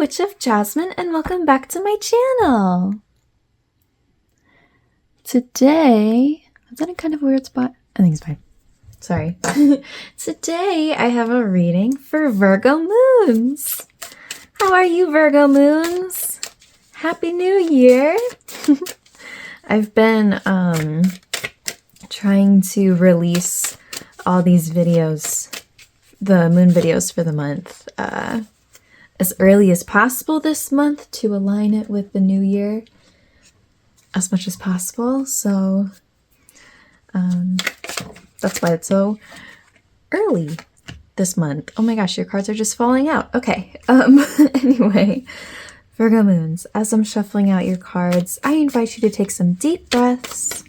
Witch of Jasmine, and welcome back to my channel. Today, is that a kind of weird spot? I think it's fine. Sorry. Today, I have a reading for Virgo moons. How are you, Virgo moons? Happy New Year. I've been trying to release all these videos, the moon videos for the month, as early as possible this month to align it with the new year as much as possible. So that's why it's so early this month. Oh my gosh, your cards are just falling out. Okay. Anyway, Virgo moons, as I'm shuffling out your cards, I invite you to take some deep breaths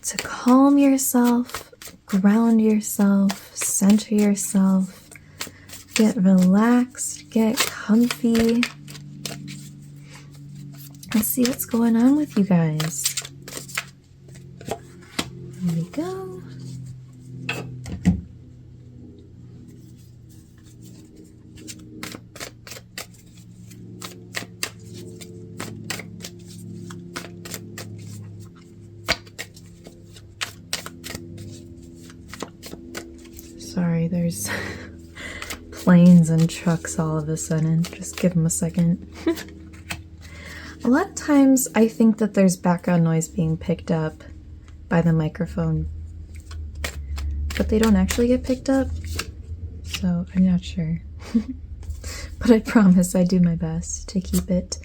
to calm yourself, ground yourself, center yourself. Get relaxed, get comfy. Let's see what's going on with you guys. Here we go. Sorry, there's planes and trucks all of a sudden. Just give them a second. A lot of times I think that there's background noise being picked up by the microphone, but they don't actually get picked up, so I'm not sure. But I promise I do my best to keep it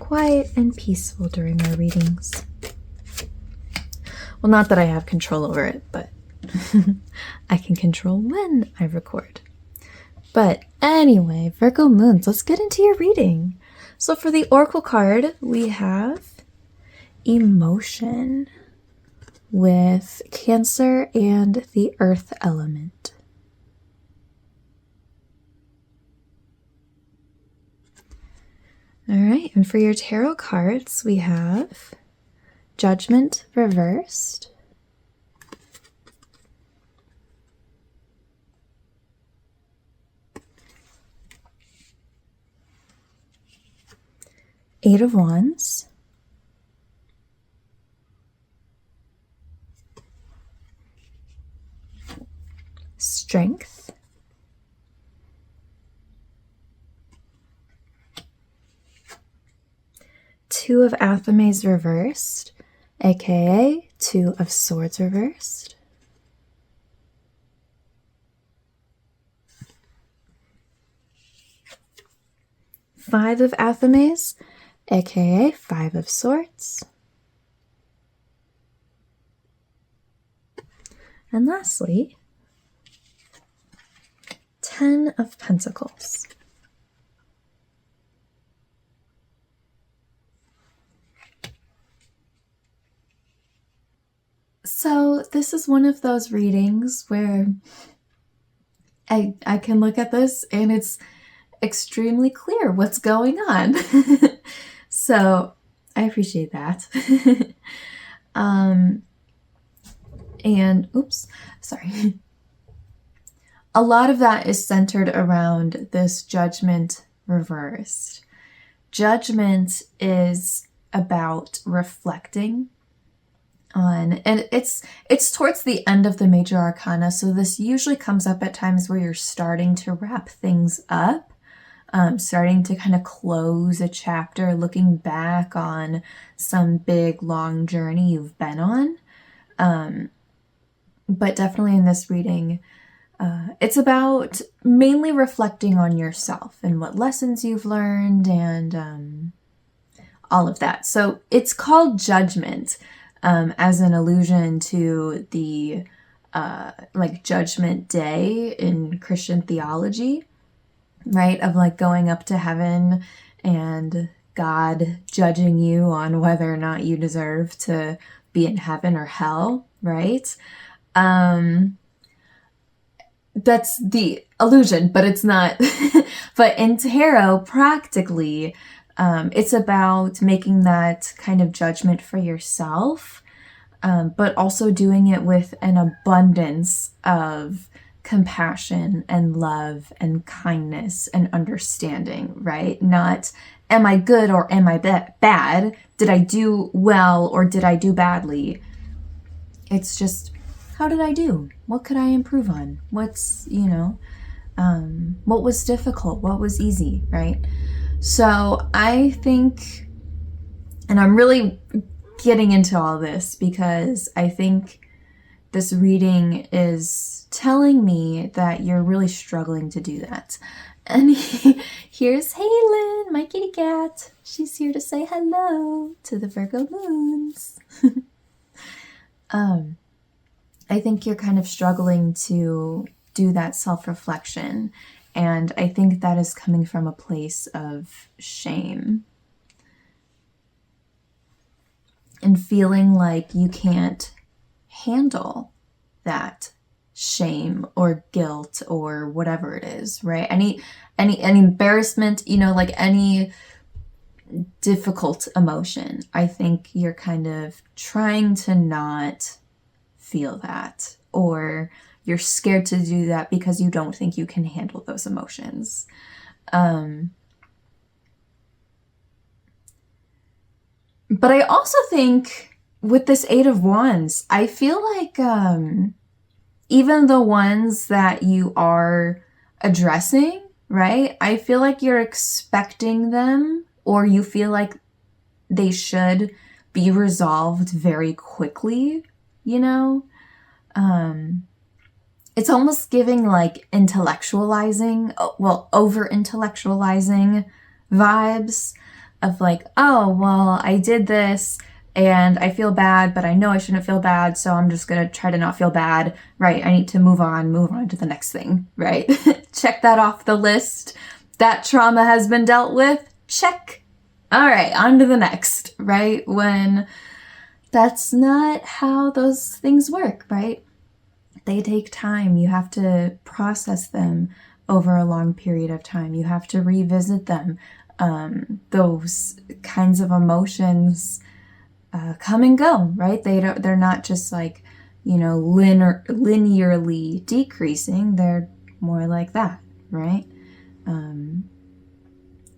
quiet and peaceful during my readings. Well, not that I have control over it, but I can control when I record. But anyway, Virgo moons, let's get into your reading. So for the Oracle card, we have emotion with Cancer and the Earth element. All right, and for your tarot cards, we have Judgment reversed, Eight of Wands, Strength, Two of Athames reversed, aka Two of Swords reversed, Five of Athames, aka Five of Swords. And lastly, 10 of Pentacles. So this is one of those readings where I can look at this and it's extremely clear what's going on. So I appreciate that. And oops, sorry. A lot of that is centered around this Judgment reversed. Judgment is about reflecting on, and it's towards the end of the major arcana, so this usually comes up at times where you're starting to wrap things up. Starting to kind of close a chapter, looking back on some big, long journey you've been on. But definitely in this reading, it's about mainly reflecting on yourself and what lessons you've learned and all of that. So it's called Judgment as an allusion to the like Judgment Day in Christian theology. Right? Of like going up to heaven and God judging you on whether or not you deserve to be in heaven or hell, right? That's the illusion, but it's not. But in tarot, practically, it's about making that kind of judgment for yourself, but also doing it with an abundance of compassion and love and kindness and understanding, right? Not, am I good or am I bad? Did I do well or did I do badly? It's just, how did I do? What could I improve on? What's, what was difficult? What was easy, right? So I think, and I'm really getting into all this because I think this reading is telling me that you're really struggling to do that. And here's Haylin, my kitty cat. She's here to say hello to the Virgo moons. I think you're kind of struggling to do that self-reflection. And I think that is coming from a place of shame. And feeling like you can't handle that shame or guilt or whatever it is, right? Any embarrassment, like any difficult emotion. I think you're kind of trying to not feel that, or you're scared to do that because you don't think you can handle those emotions. But I also think with this Eight of Wands, I feel like even the ones that you are addressing, right? I feel like you're expecting them, or you feel like they should be resolved very quickly, It's almost giving like intellectualizing, over intellectualizing vibes of like, oh, well, I did this and I feel bad, but I know I shouldn't feel bad, so I'm just going to try to not feel bad, right? I need to move on to the next thing, right? Check that off the list. That trauma has been dealt with. Check. All right, on to the next, right? When that's not how those things work, right? They take time. You have to process them over a long period of time. You have to revisit them. Those kinds of emotions come and go, right? They're not just like, linearly decreasing. They're more like that, right?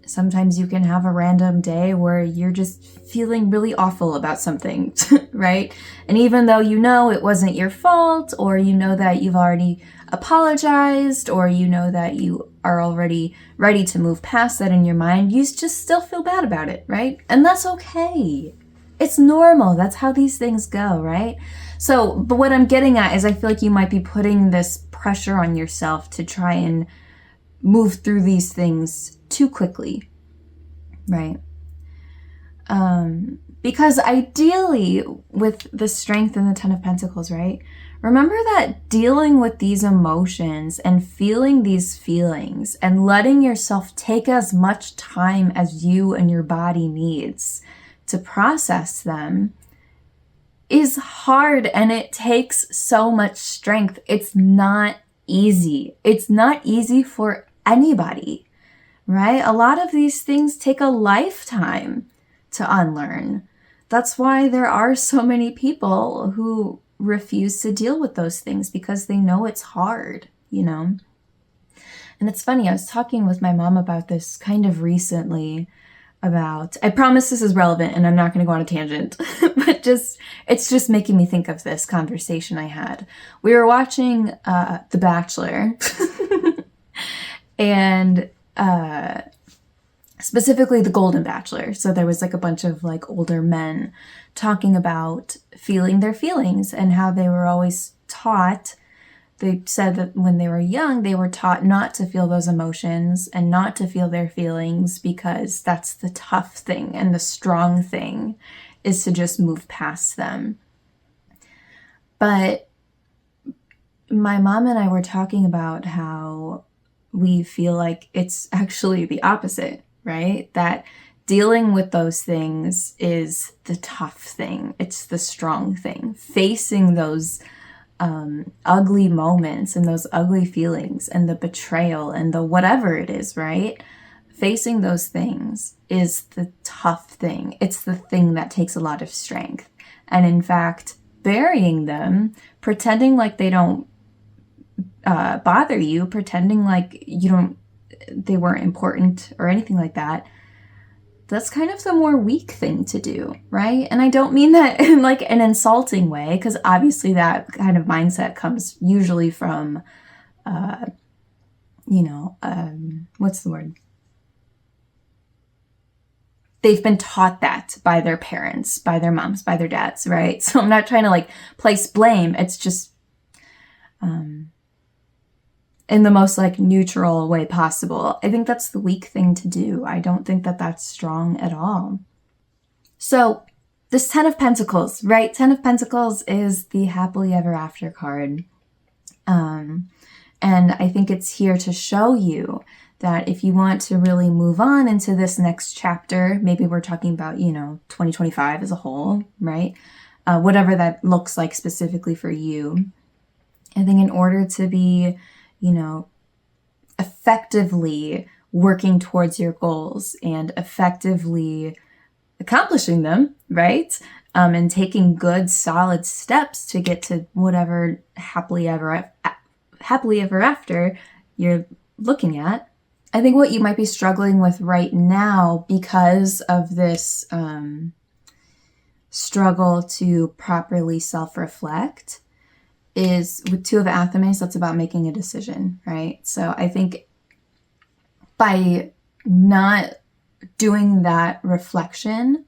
Sometimes you can have a random day where you're just feeling really awful about something, right? And even though it wasn't your fault, or that you've already apologized, or that you are already ready to move past that in your mind, you just still feel bad about it, right? And that's okay. It's normal. That's how these things go, right? So, but what I'm getting at is I feel like you might be putting this pressure on yourself to try and move through these things too quickly, right? Because ideally, with the Strength and the Ten of Pentacles, right? Remember that dealing with these emotions and feeling these feelings and letting yourself take as much time as you and your body needs to process them is hard, and it takes so much strength. It's not easy. It's not easy for anybody, right? A lot of these things take a lifetime to unlearn. That's why there are so many people who refuse to deal with those things, because they know it's hard, And it's funny, I was talking with my mom about this kind of recently I promise this is relevant and I'm not going to go on a tangent, but it's just making me think of this conversation I had. We were watching The Bachelor and specifically The Golden Bachelor. So there was like a bunch of like older men talking about feeling their feelings and how they were always taught. They said that when they were young, they were taught not to feel those emotions and not to feel their feelings, because that's the tough thing, and the strong thing is to just move past them. But my mom and I were talking about how we feel like it's actually the opposite, right? That dealing with those things is the tough thing. It's the strong thing. Facing those ugly moments and those ugly feelings and the betrayal and the whatever it is, right? Facing those things is the tough thing. It's the thing that takes a lot of strength. And in fact, burying them, pretending like they don't bother you, pretending like they weren't important or anything like that, that's kind of the more weak thing to do, right? And I don't mean that in like an insulting way, because obviously that kind of mindset comes usually from, what's the word? They've been taught that by their parents, by their moms, by their dads, right? So I'm not trying to like place blame. It's just in the most like neutral way possible. I think that's the weak thing to do. I don't think that that's strong at all. So this 10 of Pentacles, right? 10 of Pentacles is the happily ever after card. And I think it's here to show you that if you want to really move on into this next chapter, maybe we're talking about, 2025 as a whole, right? Whatever that looks like specifically for you. I think in order to be, effectively working towards your goals and effectively accomplishing them, right? And taking good, solid steps to get to whatever happily ever after you're looking at. I think what you might be struggling with right now because of this struggle to properly self-reflect is with Two of Athames, that's about making a decision, right? So I think by not doing that reflection,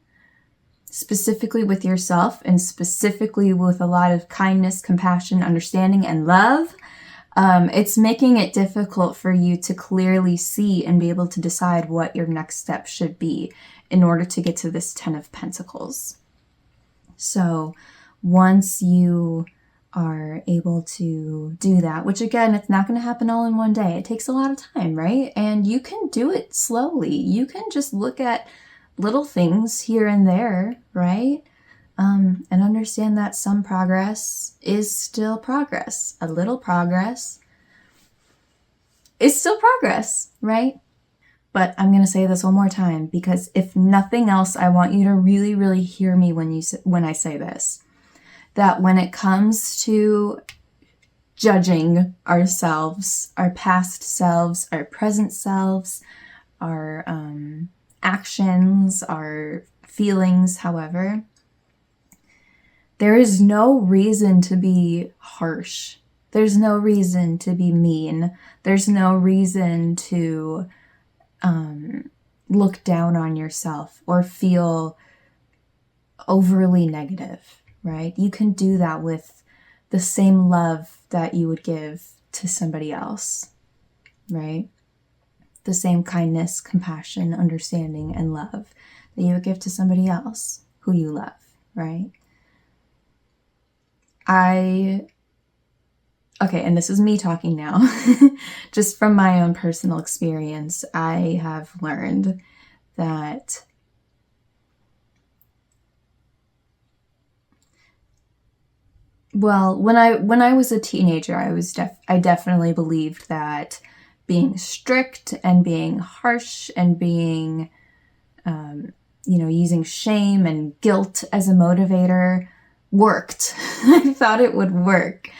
specifically with yourself and specifically with a lot of kindness, compassion, understanding, and love, it's making it difficult for you to clearly see and be able to decide what your next step should be in order to get to this 10 of Pentacles. So once you are able to do that, which again, it's not going to happen all in one day. It takes a lot of time, right? And you can do it slowly. You can just look at little things here and there, right? And understand that some progress is still progress. A little progress is still progress, right? But I'm going to say this one more time, because if nothing else, I want you to really, really hear me when I say this. That when it comes to judging ourselves, our past selves, our present selves, our actions, our feelings, however, there is no reason to be harsh. There's no reason to be mean. There's no reason to look down on yourself or feel overly negative, right? You can do that with the same love that you would give to somebody else, right? The same kindness, compassion, understanding, and love that you would give to somebody else who you love, right? Okay, and this is me talking now. Just from my own personal experience, I have learned that when I was a teenager, I definitely believed that being strict and being harsh and being, using shame and guilt as a motivator worked. I thought it would work.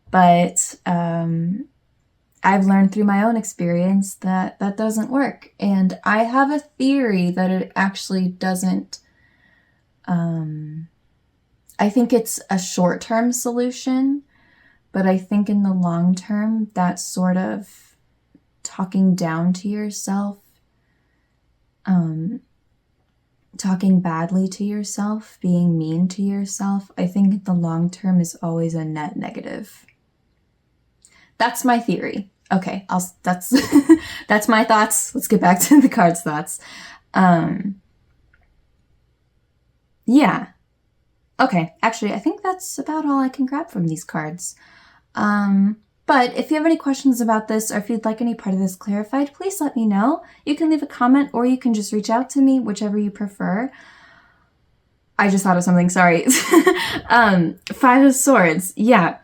But I've learned through my own experience that that doesn't work. And I have a theory that it actually doesn't. I think it's a short-term solution, but I think in the long term, that sort of talking down to yourself, talking badly to yourself, being mean to yourself, I think in the long term is always a net negative. That's my theory. Okay, that's that's my thoughts. Let's get back to the cards' thoughts. Yeah. Okay, actually, I think that's about all I can grab from these cards. But if you have any questions about this, or if you'd like any part of this clarified, please let me know. You can leave a comment, or you can just reach out to me, whichever you prefer. I just thought of something, sorry. Five of Swords. Yeah,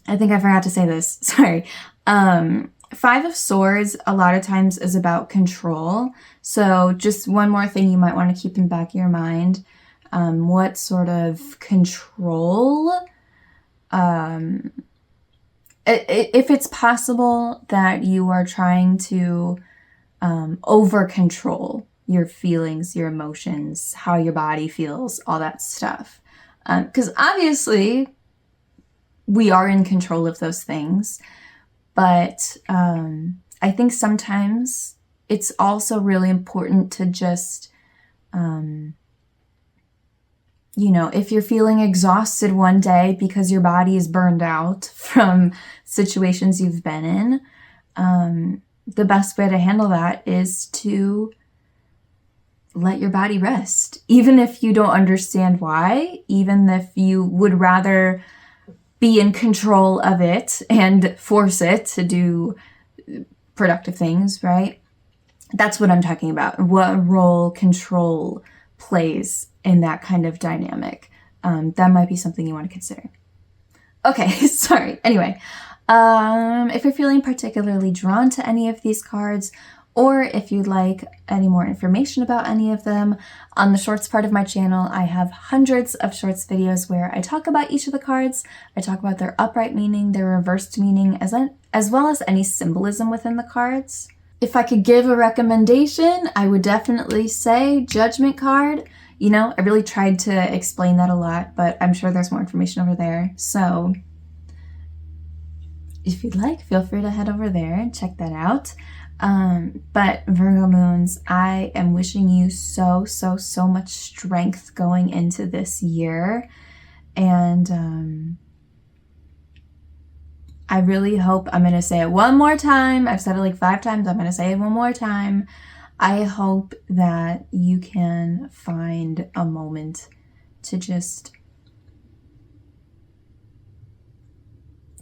I think I forgot to say this. Sorry. Five of Swords a lot of times is about control. So just one more thing you might want to keep in the back of your mind. What sort of control if it's possible that you are trying to over control your feelings, your emotions, how your body feels, all that stuff. Because obviously we are in control of those things, but I think sometimes it's also really important to just, if you're feeling exhausted one day because your body is burned out from situations you've been in, the best way to handle that is to let your body rest. Even if you don't understand why, even if you would rather be in control of it and force it to do productive things, right? That's what I'm talking about. What role control plays in that kind of dynamic. That might be something you want to consider. Okay, sorry. Anyway, if you're feeling particularly drawn to any of these cards, or if you'd like any more information about any of them, on the shorts part of my channel, I have hundreds of shorts videos where I talk about each of the cards. I talk about their upright meaning, their reversed meaning, as well as any symbolism within the cards. If I could give a recommendation, I would definitely say Judgment card. I really tried to explain that a lot, but I'm sure there's more information over there. So if you'd like, feel free to head over there and check that out. But Virgo moons, I am wishing you so much strength going into this year. And I really hope, I'm going to say it one more time. I've said it like 5 times. I'm going to say it one more time. I hope that you can find a moment to just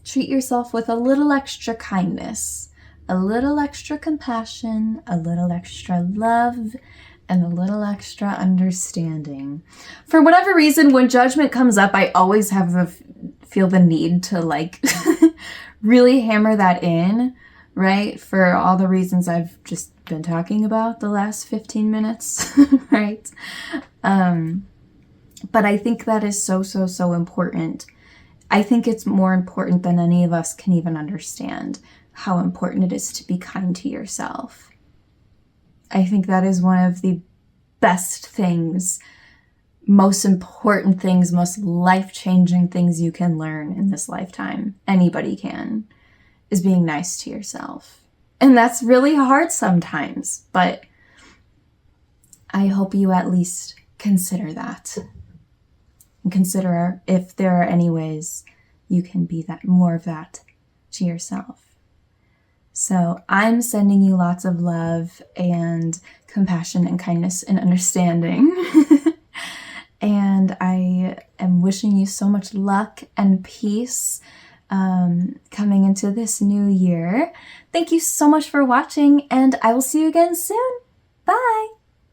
treat yourself with a little extra kindness, a little extra compassion, a little extra love, and a little extra understanding. For whatever reason, when judgment comes up, I always feel the need to really hammer that in, right? For all the reasons I've just been talking about the last 15 minutes, right? But I think that is so important. I think it's more important than any of us can even understand how important it is to be kind to yourself. I think that is one of the best things, most important things, most life-changing things you can learn in this lifetime. Anybody can, is being nice to yourself. And that's really hard sometimes, but I hope you at least consider that. And consider if there are any ways you can be more of that to yourself. So I'm sending you lots of love and compassion and kindness and understanding. And I am wishing you so much luck and peace coming into this new year. Thank you so much for watching, and I will see you again soon. Bye!